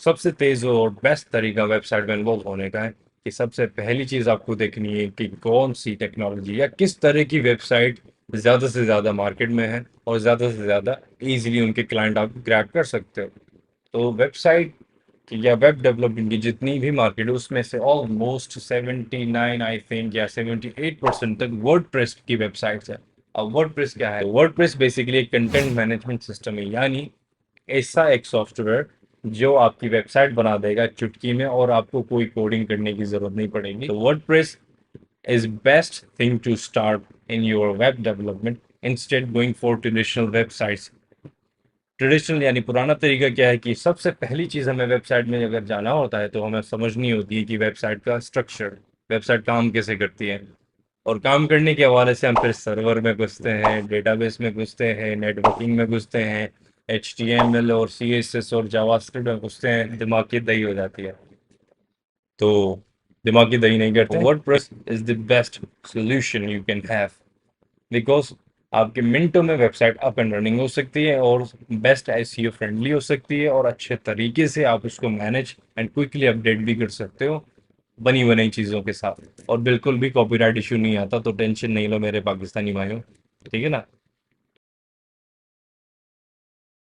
सबसे तेज और बेस्ट तरीका वेबसाइट में इन्वॉल्व होने का है कि सबसे पहली चीज आपको देखनी है कि कौन सी टेक्नोलॉजी या किस तरह की वेबसाइट ज्यादा से ज्यादा मार्केट में है और ज्यादा से ज्यादा इजीली उनके क्लाइंट आप ग्रैब कर सकते हो। तो वेबसाइट या वेब डेवलपमेंट की जितनी भी मार्केट है उसमें से ऑलमोस्ट 79 आई थिंक या 78% तक वर्डप्रेस की वेबसाइट्स है। अब वर्डप्रेस क्या है? वर्डप्रेस बेसिकली एक कंटेंट मैनेजमेंट सिस्टम है, यानी ऐसा एक सॉफ्टवेयर जो आपकी वेबसाइट बना देगा चुटकी में और आपको कोई कोडिंग करने की जरूरत नहीं पड़ेगी। तो WordPress is best thing to start in your web development instead going for traditional websites। Traditional यानी पुराना तरीका क्या है कि सबसे पहली चीज हमें वेबसाइट में अगर जाना होता है तो हमें समझनी होती है कि वेबसाइट का स्ट्रक्चर, वेबसाइट काम कैसे करती है। और काम करने के हवाले से हम फिर सर्वर में घुसते हैं, डेटाबेस में घुसते हैं, नेटवर्किंग में घुसते हैं, HTML और CSS और जावास्क्रिप्ट में घुसते हैं, दिमाग की दही हो जाती है। तो दिमाग की दही नहीं करते। WordPress is the best solution you can have because आपके मिनटों में वेबसाइट अप एंड रनिंग हो सकती है और बेस्ट एसईओ फ्रेंडली हो सकती है और अच्छे तरीके से आप उसको मैनेज एंड क्विकली अपडेट भी कर सकते हो बनी बनाई चीज़ों के साथ। और बिल्कुल भी कॉपीराइट इशू नहीं आता, तो टेंशन नहीं लो मेरे पाकिस्तानी भाइयों, ठीक है ना।